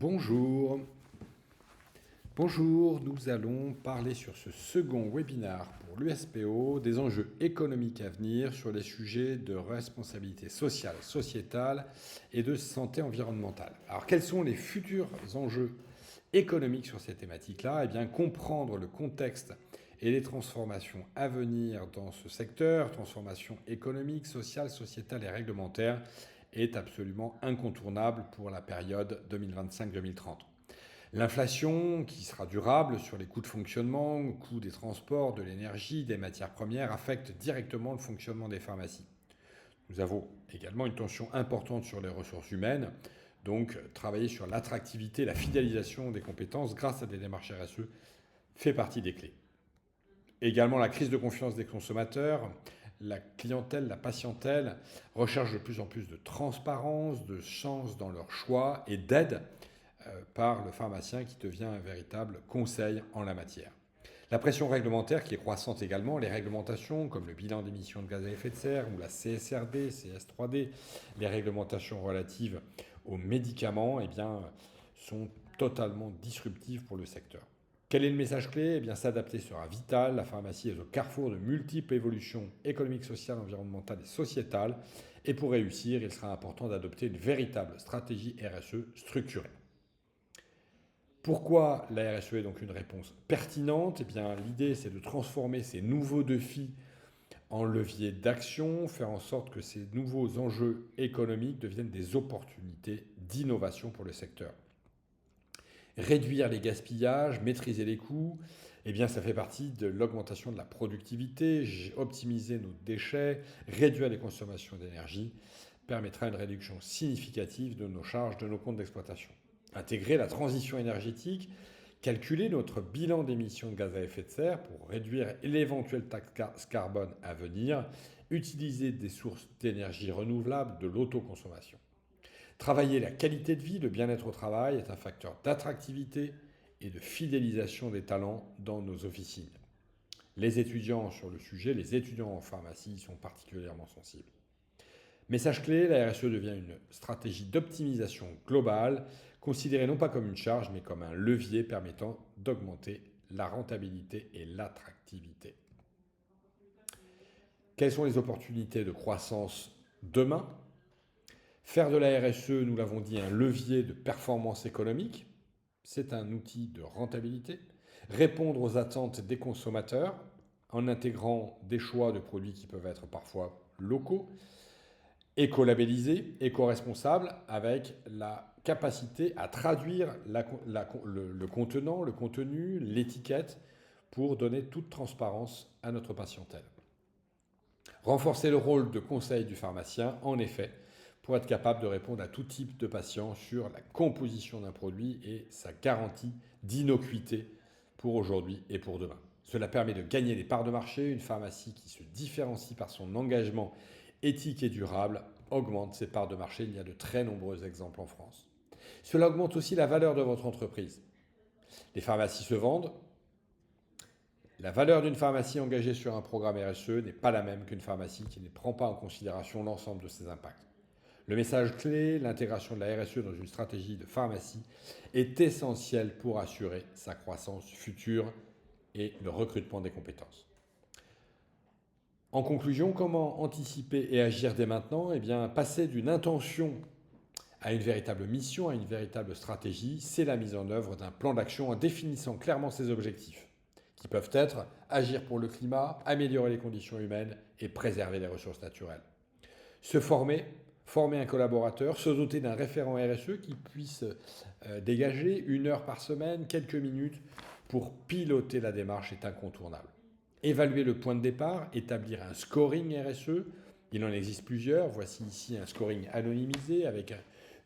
Bonjour. Bonjour, nous allons parler sur ce second webinaire pour l'USPO des enjeux économiques à venir sur les sujets de responsabilité sociale, sociétale et de santé environnementale. Alors quels sont les futurs enjeux économiques sur ces thématiques-là? Eh bien, comprendre le contexte et les transformations à venir dans ce secteur, transformations économiques, sociales, sociétales et réglementaires, est absolument incontournable pour la période 2025-2030. L'inflation, qui sera durable sur les coûts de fonctionnement, coûts des transports, de l'énergie, des matières premières, affecte directement le fonctionnement des pharmacies. Nous avons également une tension importante sur les ressources humaines, donc travailler sur l'attractivité, la fidélisation des compétences grâce à des démarches RSE fait partie des clés. Également la crise de confiance des consommateurs, la clientèle, la patientèle recherche de plus en plus de transparence, de chance dans leur choix et d'aide par le pharmacien qui devient un véritable conseil en la matière. La pression réglementaire qui est croissante également, les réglementations comme le bilan d'émissions de gaz à effet de serre ou la CSRD, CS3D, les réglementations relatives aux médicaments, sont totalement disruptives pour le secteur. Quel est le message clé? Eh bien, s'adapter sera vital. La pharmacie est au carrefour de multiples évolutions économiques, sociales, environnementales et sociétales. Et pour réussir, il sera important d'adopter une véritable stratégie RSE structurée. Pourquoi la RSE est donc une réponse pertinente? Eh bien, l'idée, c'est de transformer ces nouveaux défis en levier d'action, faire en sorte que ces nouveaux enjeux économiques deviennent des opportunités d'innovation pour le secteur. Réduire les gaspillages, maîtriser les coûts, eh bien, ça fait partie de l'augmentation de la productivité, optimiser nos déchets, réduire les consommations d'énergie, permettra une réduction significative de nos charges, de nos comptes d'exploitation. Intégrer la transition énergétique, calculer notre bilan d'émissions de gaz à effet de serre pour réduire l'éventuelle taxe carbone à venir, utiliser des sources d'énergie renouvelables, de l'autoconsommation. Travailler la qualité de vie, le bien-être au travail est un facteur d'attractivité et de fidélisation des talents dans nos officines. Les étudiants sur le sujet, les étudiants en pharmacie sont particulièrement sensibles. Message clé, la RSE devient une stratégie d'optimisation globale, considérée non pas comme une charge, mais comme un levier permettant d'augmenter la rentabilité et l'attractivité. Quelles sont les opportunités de croissance demain? Faire de la RSE, nous l'avons dit, un levier de performance économique. C'est un outil de rentabilité. Répondre aux attentes des consommateurs en intégrant des choix de produits qui peuvent être parfois locaux. Éco-labellisé, éco-responsable, avec la capacité à traduire le contenant, le contenu, l'étiquette, pour donner toute transparence à notre patientèle. Renforcer le rôle de conseil du pharmacien, en effet, pour être capable de répondre à tout type de patient sur la composition d'un produit et sa garantie d'innocuité pour aujourd'hui et pour demain. Cela permet de gagner des parts de marché. Une pharmacie qui se différencie par son engagement éthique et durable augmente ses parts de marché. Il y a de très nombreux exemples en France. Cela augmente aussi la valeur de votre entreprise. Les pharmacies se vendent. La valeur d'une pharmacie engagée sur un programme RSE n'est pas la même qu'une pharmacie qui ne prend pas en considération l'ensemble de ses impacts. Le message clé, l'intégration de la RSE dans une stratégie de pharmacie est essentiel pour assurer sa croissance future et le recrutement des compétences. En conclusion, comment anticiper et agir dès maintenant? Eh bien, passer d'une intention à une véritable mission, à une véritable stratégie, c'est la mise en œuvre d'un plan d'action en définissant clairement ses objectifs, qui peuvent être agir pour le climat, améliorer les conditions humaines et préserver les ressources naturelles. Se former un collaborateur, se doter d'un référent RSE qui puisse dégager 1 heure par semaine, quelques minutes pour piloter la démarche est incontournable. Évaluer le point de départ, établir un scoring RSE, il en existe plusieurs. Voici ici un scoring anonymisé avec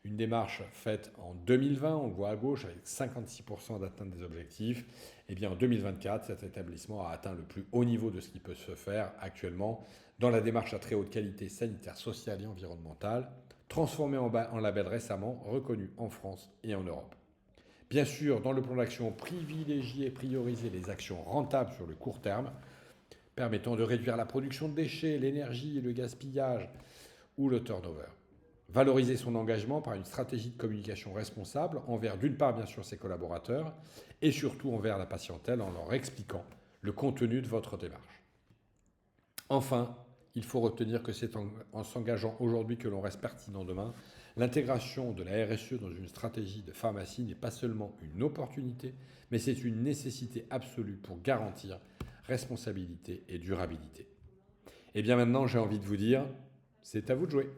une démarche faite en 2020, on le voit à gauche, avec 56% d'atteinte des objectifs. Et bien en 2024, cet établissement a atteint le plus haut niveau de ce qui peut se faire actuellement dans la démarche à très haute qualité sanitaire, sociale et environnementale, transformée en label récemment, reconnu en France et en Europe. Bien sûr, dans le plan d'action, privilégier et prioriser les actions rentables sur le court terme, permettant de réduire la production de déchets, l'énergie, le gaspillage ou le turnover. Valoriser son engagement par une stratégie de communication responsable envers, d'une part, bien sûr, ses collaborateurs et surtout envers la patientèle en leur expliquant le contenu de votre démarche. Enfin, il faut retenir que c'est en s'engageant aujourd'hui que l'on reste pertinent demain. L'intégration de la RSE dans une stratégie de pharmacie n'est pas seulement une opportunité, mais c'est une nécessité absolue pour garantir responsabilité et durabilité. Et bien maintenant, j'ai envie de vous dire, c'est à vous de jouer.